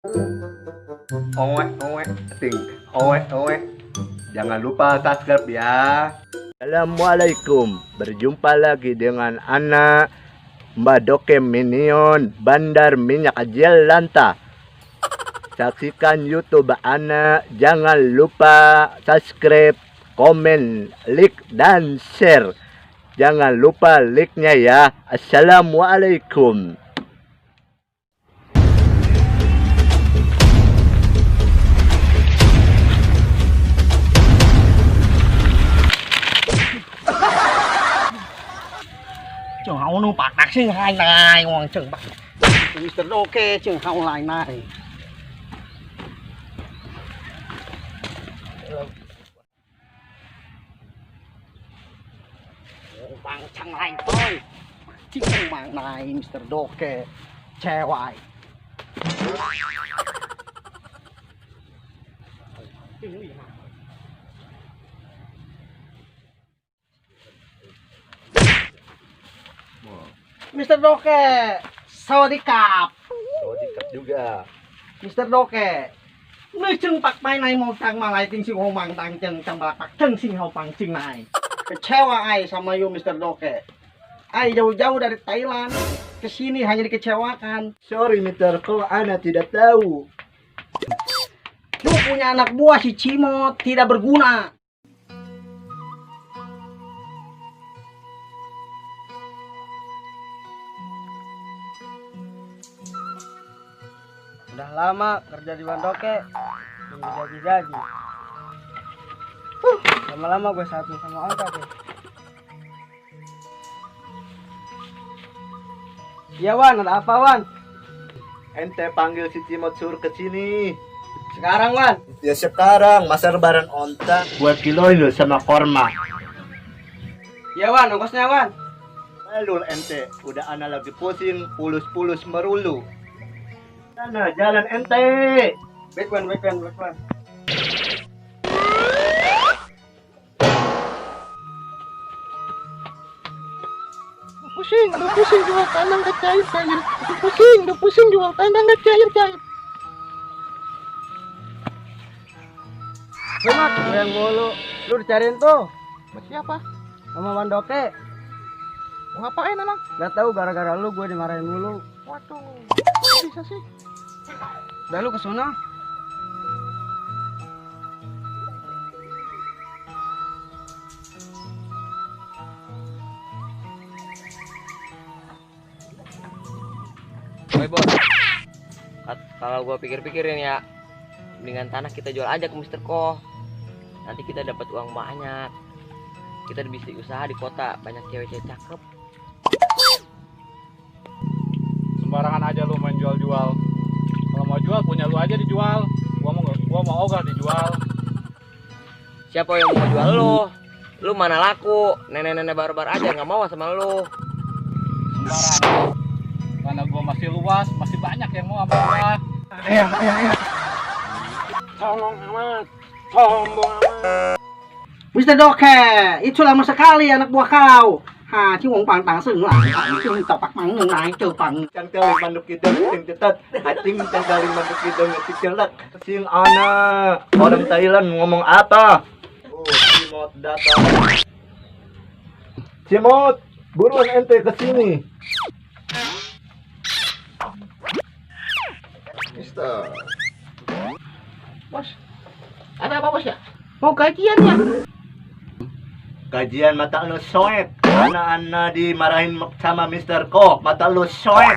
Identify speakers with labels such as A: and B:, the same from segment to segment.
A: Oe, ting, oe. Jangan lupa subscribe ya. Assalamualaikum. Berjumpa lagi dengan anak Mbak Doke Minion Bandar Minyak Jelantah. Saksikan YouTube anak. Jangan lupa subscribe, komen, like, dan share. Jangan lupa like-nya ya. Assalamualaikum.
B: Trường hậu nó bạc đặc sinh hai này hoàng trường bạc Mr. Ok trường hậu lại này bằng chẳng lành thôi chính không bằng này Mr. Ok che hoài Mr. Doke, sawadikap.
A: Sawadikap juga.
B: Mr. Doke, nơi chân bạc bay này một thằng mà lại tình sinh hồn bằng tăng chân trong bạc bạc chân sinh hồn bằng chân này. Kecewa ai sama you Mr. Doke. Ai jauh-jauh dari Thailand ke sini hanya dikecewakan.
A: Sorry Mr. Ko, ana tidak tahu.
B: You punya anak buah si Cimot tidak berguna. Udah lama kerja di Bandoke, belum jadi-jadi. Lama-lama gue satu sama angka tuh. Iya Wan, ada apa Wan?
A: Ente panggil si Cimot suruh ke sini.
B: Sekarang Wan?
A: Ya sekarang, masa lebaran onta. Buat kiloin lo sama korma.
B: Iya Wan, ongkosnya Wan.
A: Lalu ente, udah ana lagi pusing, pulus-pulus merulu. Sana jalan ente.
B: Baik Wan.
C: Udah pusing jual tanah nggak cair. Udah pusing jual tanah nggak cair.
B: Mat, gue yang mulu. Lu dicariin tuh.
C: Sama siapa?
B: Sama Bandoke.
C: Mau ngapain anak?
B: Gak tahu gara-gara lu gue dimarahin mulu.
C: Waduh, kok bisa sih?
B: Udah lu kesana.
D: Woi bos, kalau gua pikir-pikirin ya, mendingan tanah kita jual aja ke Mr. Ko. Nanti kita dapat uang banyak. Kita bisa usaha di kota, banyak cewek-cewek cakep.
E: Sembarangan aja lu main jual-jual. Kalau mau jual punya lu aja dijual. Gua mau ogah dijual.
D: Siapa yang mau jual lu? Lu mana laku? Nenek-nenek barbar aja nggak mau sama lu.
E: Sembarangan. Karena gua masih luas, masih banyak yang mau sama gua.
B: Sombong amat. Mr. Doke, itu lama sekali anak buah kau. Ha, chứ uống bằng tảng sừng lại, chứ tập bạc mắng ngừng này, chờ bằng.
A: Can kali manduk kita ting tetat. Hating can kali manduk kita ngetik celak. Sing ana orang Thailand ngomong apa? Oh, Cimot datang. Cimot, buruan ente ke sini. Mister.
C: Bos, ada apa bos ya? Mau gajian ya?
A: Kajian mata lu soek. Anak-anak dimarahin sama Mr. Ko. Mata lu soek.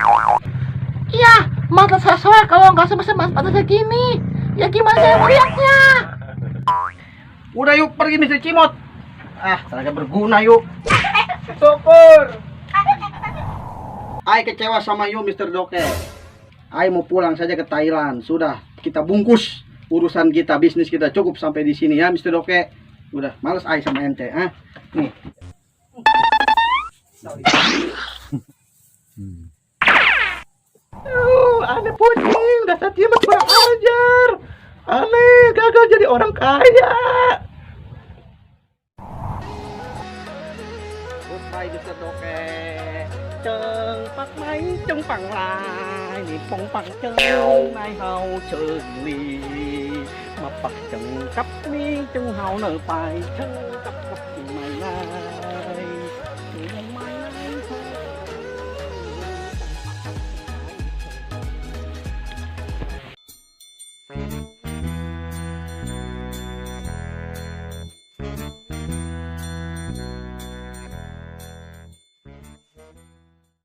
C: Iya, mata saya soal kalau nggak sebesar mata segini. Ya gimana saya mau lihatnya?
B: Udah yuk pergi Mr. Cimot. Ah, tenaga berguna yuk. Syukur. Ai kecewa sama you Mr. Doke. Ai mau pulang saja ke Thailand. Sudah, kita bungkus urusan kita, bisnis kita cukup sampai di sini ya Mr. Doke. Udah, males ai sama ente, ah. Nih.
A: Aneh pusing, dasar Cimot kurang ajar. Aneh, gagal jadi orang kaya.
B: Goodbye Mr. Doke. Chừng Bắc máy trong phẳng lại. นี่ปองปังเจอนายเฮาเชิงลีมาปักจังกับนี้จึงเฮาเนอไปเชิงกับ